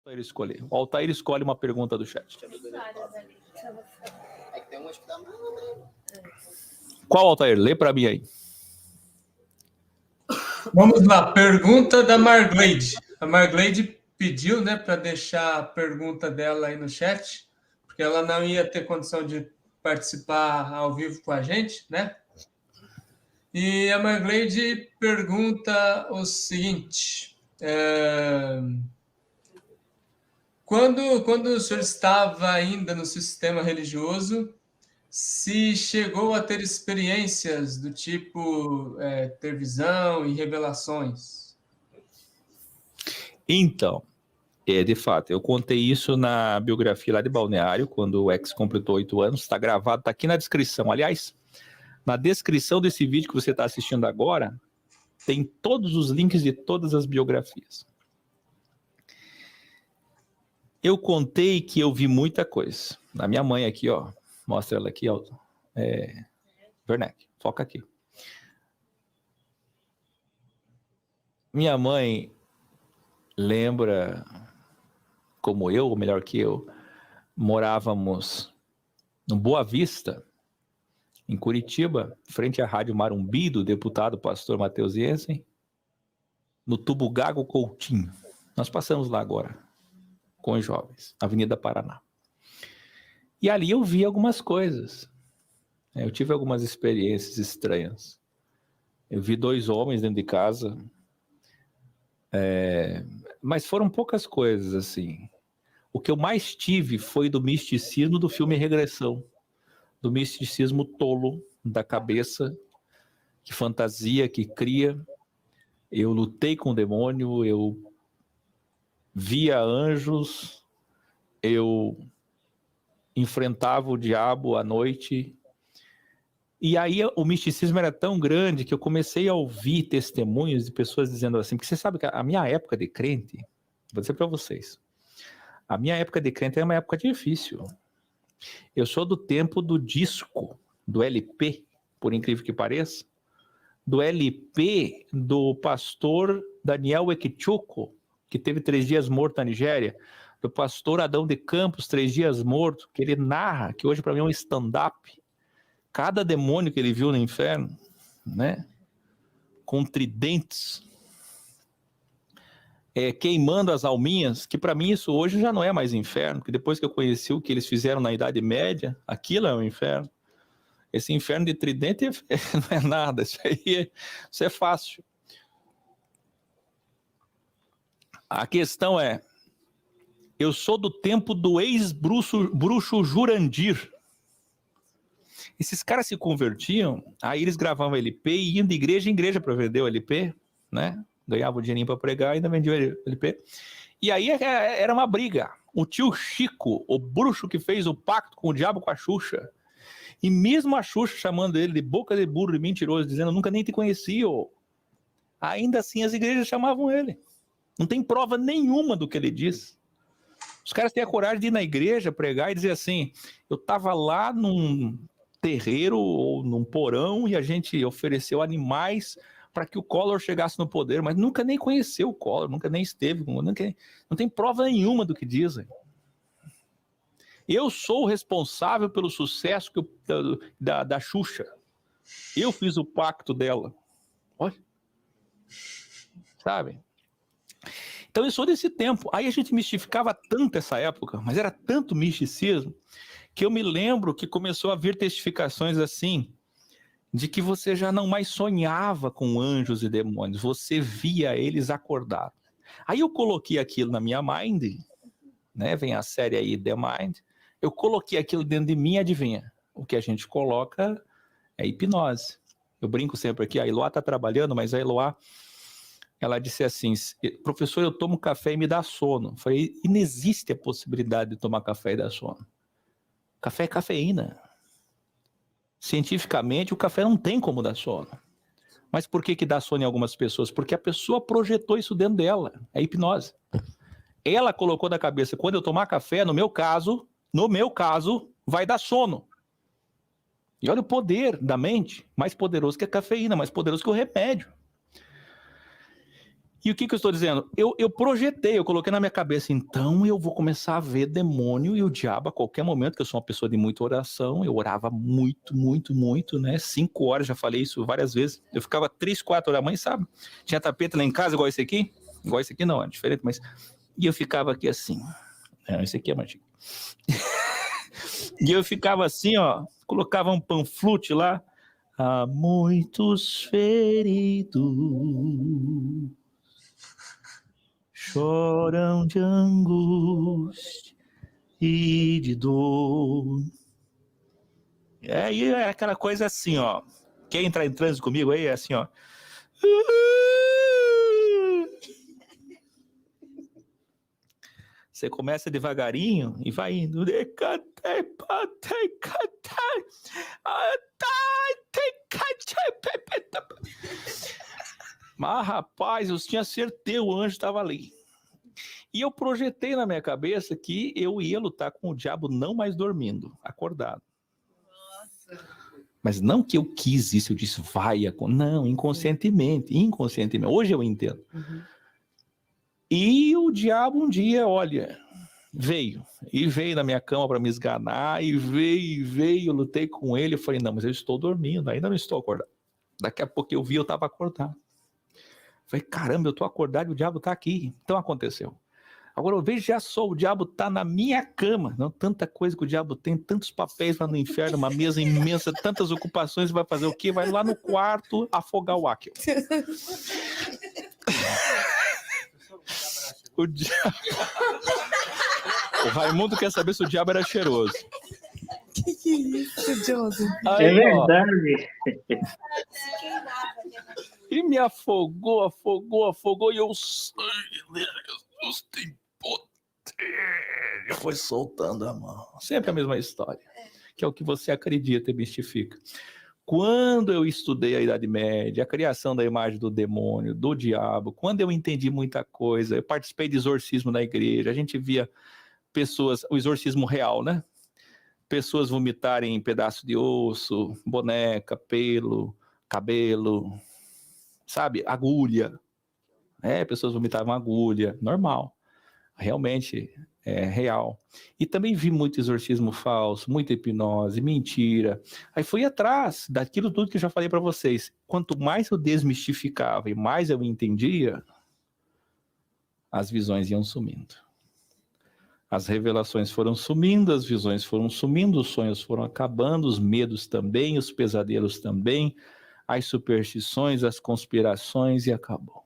Altair escolher. O Altair escolhe uma pergunta do chat. É que tem umas que dá mais. Qual, Altair? Lê para mim aí. Vamos lá, pergunta da Margleide. A Margleide pediu, né, para deixar a pergunta dela aí no chat, porque ela não ia ter condição de participar ao vivo com a gente, né? E a Margleide pergunta o seguinte: quando o senhor estava ainda no sistema religioso, se chegou a ter experiências do tipo ter visão e revelações? Então, de fato, eu contei isso na biografia lá de Balneário, quando o ex completou 8 anos, está gravado, está aqui na descrição. Aliás, na descrição desse vídeo que você está assistindo agora, tem todos os links de todas as biografias. Eu contei que eu vi muita coisa. A minha mãe aqui, ó, mostra ela aqui, ó, Werneck, foca aqui. Minha mãe lembra, como eu, ou melhor que eu, morávamos no Boa Vista, em Curitiba, frente à Rádio Marumbi, do deputado pastor Matheus Jensen, no Tubo Gago Coutinho. Nós passamos lá agora, com os jovens, Avenida Paraná. E ali eu vi algumas coisas. Eu tive algumas experiências estranhas. Eu vi 2 homens dentro de casa, mas foram poucas coisas, assim. O que eu mais tive foi do misticismo do filme Regressão, do misticismo tolo da cabeça, que fantasia, que cria. Eu lutei com o demônio, eu via anjos, eu enfrentava o diabo à noite. E aí o misticismo era tão grande que eu comecei a ouvir testemunhos de pessoas dizendo assim, porque você sabe que a minha época de crente, vou dizer para vocês, a minha época de crente é uma época difícil. Eu sou do tempo do disco, do LP, por incrível que pareça, do LP do pastor Daniel Ekichuko, que teve 3 dias morto na Nigéria, do pastor Adão de Campos, 3 dias morto, que ele narra, que hoje para mim é um stand-up, cada demônio que ele viu no inferno, né, com tridentes, queimando as alminhas, que para mim isso hoje já não é mais inferno, porque depois que eu conheci o que eles fizeram na Idade Média, aquilo é um inferno. Esse inferno de tridente não é nada, isso é fácil. A questão é, eu sou do tempo do ex-bruxo Jurandir. Esses caras se convertiam, aí eles gravavam LP e iam de igreja em igreja para vender o LP, né? Ganhavam dinheirinho para pregar e ainda vendiam o LP. E aí era uma briga. O tio Chico, o bruxo que fez o pacto com o diabo, com a Xuxa, e mesmo a Xuxa chamando ele de boca de burro e mentiroso, dizendo, nunca nem te conheci, ainda assim as igrejas chamavam ele. Não tem prova nenhuma do que ele diz. Os caras têm a coragem de ir na igreja pregar e dizer assim, eu estava lá num terreiro ou num porão e a gente ofereceu animais para que o Collor chegasse no poder, mas nunca nem conheceu o Collor, nunca nem esteve, não tem prova nenhuma do que dizem. Eu sou o responsável pelo sucesso da Xuxa. Eu fiz o pacto dela. Olha. Sabe? Então eu sou desse tempo. Aí a gente mistificava tanto essa época, mas era tanto misticismo, que eu me lembro que começou a vir testificações assim, de que você já não mais sonhava com anjos e demônios, você via eles acordados. Aí eu coloquei aquilo na minha mind, né? Vem a série aí, The Mind, eu coloquei aquilo dentro de mim, adivinha? O que a gente coloca é hipnose. Eu brinco sempre aqui, a Eloá está trabalhando, mas a Eloá, ela disse assim, professor, eu tomo café e me dá sono. Eu falei, e não existe a possibilidade de tomar café e dar sono. Café é cafeína. Cientificamente, o café não tem como dar sono. Mas por que dá sono em algumas pessoas? Porque a pessoa projetou isso dentro dela. É hipnose. Ela colocou na cabeça, quando eu tomar café, no meu caso, vai dar sono. E olha o poder da mente, mais poderoso que a cafeína, mais poderoso que o remédio. E o que eu estou dizendo? Eu projetei, eu coloquei na minha cabeça, então eu vou começar a ver demônio e o diabo a qualquer momento, que eu sou uma pessoa de muita oração, eu orava muito, né? 5 horas, já falei isso várias vezes. Eu ficava 3, 4 horas da manhã, sabe? Tinha tapete lá em casa, igual esse aqui. Igual esse aqui não, é diferente, mas... E eu ficava aqui assim. Esse aqui é mais chique. E eu ficava assim, ó, colocava um panflute lá. Há muitos feridos choram de angústia e de dor. E é aquela coisa assim, ó. Quer entrar em transe comigo aí? É assim, ó. Você começa devagarinho e vai indo. Mas, rapaz, eu tinha certeza, o anjo estava ali. E eu projetei na minha cabeça que eu ia lutar com o diabo não mais dormindo, acordado. Nossa. Mas não que eu quis isso, eu disse, não, inconscientemente. Hoje eu entendo. Uhum. E o diabo um dia, olha, veio na minha cama para me esganar, e veio, eu lutei com ele, eu falei, não, mas eu estou dormindo, ainda não estou acordado. Daqui a pouco eu vi, eu estava acordado. Falei, caramba, eu estou acordado e o diabo está aqui. Então aconteceu. Agora eu vejo já só, o diabo está na minha cama, não tanta coisa que o diabo tem, tantos papéis lá no inferno, uma mesa imensa, tantas ocupações, vai fazer o quê? Vai lá no quarto afogar o Áquil. O diabo... O Raimundo quer saber se o diabo era cheiroso. Que é isso, Joseph? É verdade. E me afogou, e eu... Deus tem poder. Foi soltando a mão. Sempre a mesma história. Que é o que você acredita e mistifica. Quando eu estudei a Idade Média, a criação da imagem do demônio, do diabo, quando eu entendi muita coisa, eu participei de exorcismo na igreja, a gente via pessoas, o exorcismo real, né? Pessoas vomitarem em pedaço de osso, boneca, pelo, cabelo, sabe? Agulha. Pessoas vomitavam agulha, normal. Realmente é real. E também vi muito exorcismo falso, muita hipnose, mentira. Aí fui atrás daquilo tudo que eu já falei para vocês. Quanto mais eu desmistificava e mais eu entendia, as visões iam sumindo. As revelações foram sumindo, as visões foram sumindo, os sonhos foram acabando, os medos também, os pesadelos também, as superstições, as conspirações, e acabou.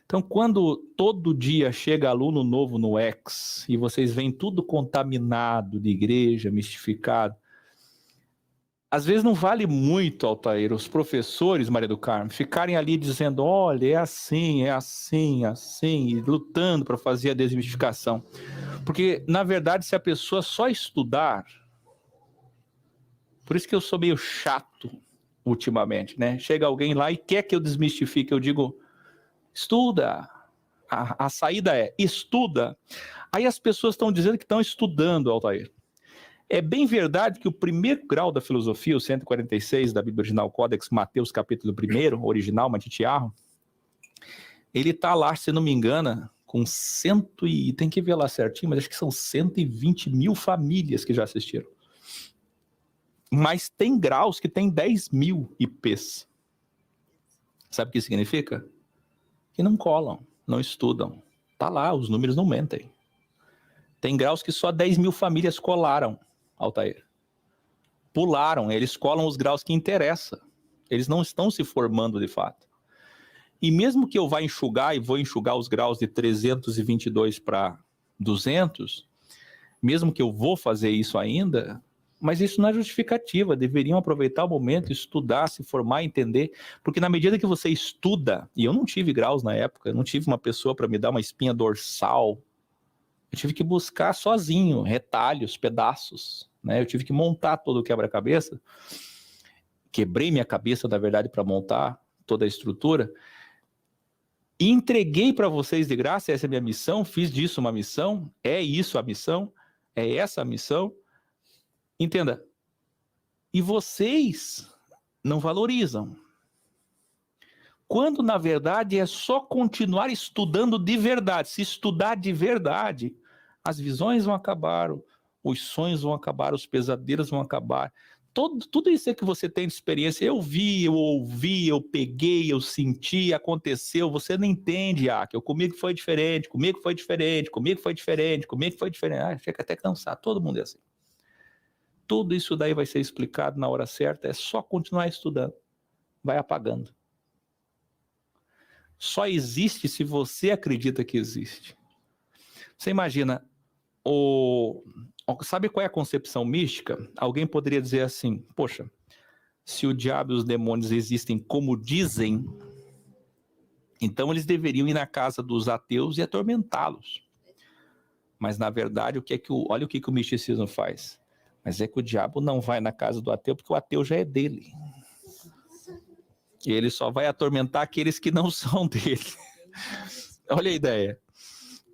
Então, quando todo dia chega aluno novo no X e vocês veem tudo contaminado de igreja, mistificado, às vezes não vale muito, Altair, os professores, Maria do Carmo, ficarem ali dizendo, olha, é assim, e lutando para fazer a desmistificação. Porque, na verdade, se a pessoa só estudar, por isso que eu sou meio chato ultimamente, né? Chega alguém lá e quer que eu desmistifique, eu digo... Estuda. A saída é estuda. Aí as pessoas estão dizendo que estão estudando, Altair. É bem verdade que o primeiro grau da filosofia, o 146 da Bíblia Original Codex, Mateus capítulo 1, original, Matitiarro, ele está lá, se não me engano, com tem que ver lá certinho, mas acho que são 120 mil famílias que já assistiram. Mas tem graus que tem 10 mil IPs. Sabe o que significa? Que não colam, não estudam. Tá lá, os números não mentem. Tem graus que só 10 mil famílias colaram, Altair. Pularam, eles colam os graus que interessam. Eles não estão se formando de fato. E mesmo que eu vá enxugar, e vou enxugar os graus de 322 para 200, mesmo que eu vou fazer isso ainda... Mas isso não é justificativa, deveriam aproveitar o momento, estudar, se formar, entender, porque na medida que você estuda, e eu não tive graus na época, eu não tive uma pessoa para me dar uma espinha dorsal, eu tive que buscar sozinho, retalhos, pedaços, né? Eu tive que montar todo o quebra-cabeça, quebrei minha cabeça, na verdade, para montar toda a estrutura, e entreguei para vocês de graça, essa é a minha missão, fiz disso uma missão, é isso a missão, é essa a missão. Entenda, e vocês não valorizam. Quando, na verdade, é só continuar estudando de verdade. Se estudar de verdade, as visões vão acabar, os sonhos vão acabar, os pesadelos vão acabar. Tudo isso que você tem de experiência, eu vi, eu ouvi, eu peguei, eu senti, aconteceu, você não entende, que comigo foi diferente, comigo foi diferente, comigo foi diferente, comigo foi diferente. Fica até cansado, todo mundo é assim. Tudo isso daí vai ser explicado na hora certa, é só continuar estudando. Vai apagando. Só existe se você acredita que existe. Você imagina, sabe qual é a concepção mística? Alguém poderia dizer assim, poxa, se o diabo e os demônios existem como dizem, então eles deveriam ir na casa dos ateus e atormentá-los. Mas na verdade, olha o que o misticismo faz. Mas é que o diabo não vai na casa do ateu porque o ateu já é dele. E ele só vai atormentar aqueles que não são dele. Olha a ideia.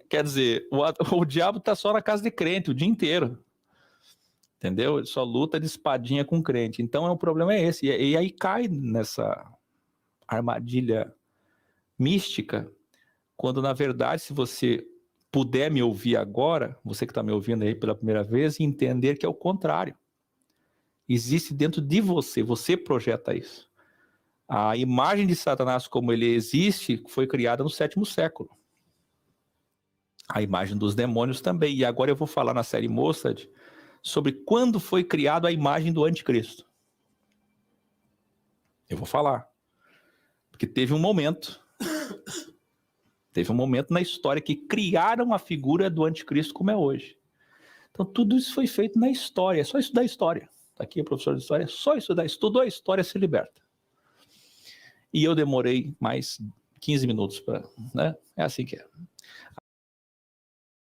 Quer dizer, o diabo está só na casa de crente o dia inteiro. Entendeu? Ele só luta de espadinha com crente. Então o problema é esse. E aí cai nessa armadilha mística, quando na verdade, se você puder me ouvir agora, você que está me ouvindo aí pela primeira vez, e entender que é o contrário. Existe dentro de você, você projeta isso. A imagem de Satanás como ele existe foi criada no 7º século. A imagem dos demônios também. E agora eu vou falar na série Mossad sobre quando foi criada a imagem do anticristo. Eu vou falar. Porque teve um momento na história que criaram a figura do anticristo como é hoje. Então tudo isso foi feito na história. É só estudar a história. Está aqui o professor de história. É só estudar. Estudou a história, se liberta. E eu demorei mais 15 minutos para... né? É assim que é.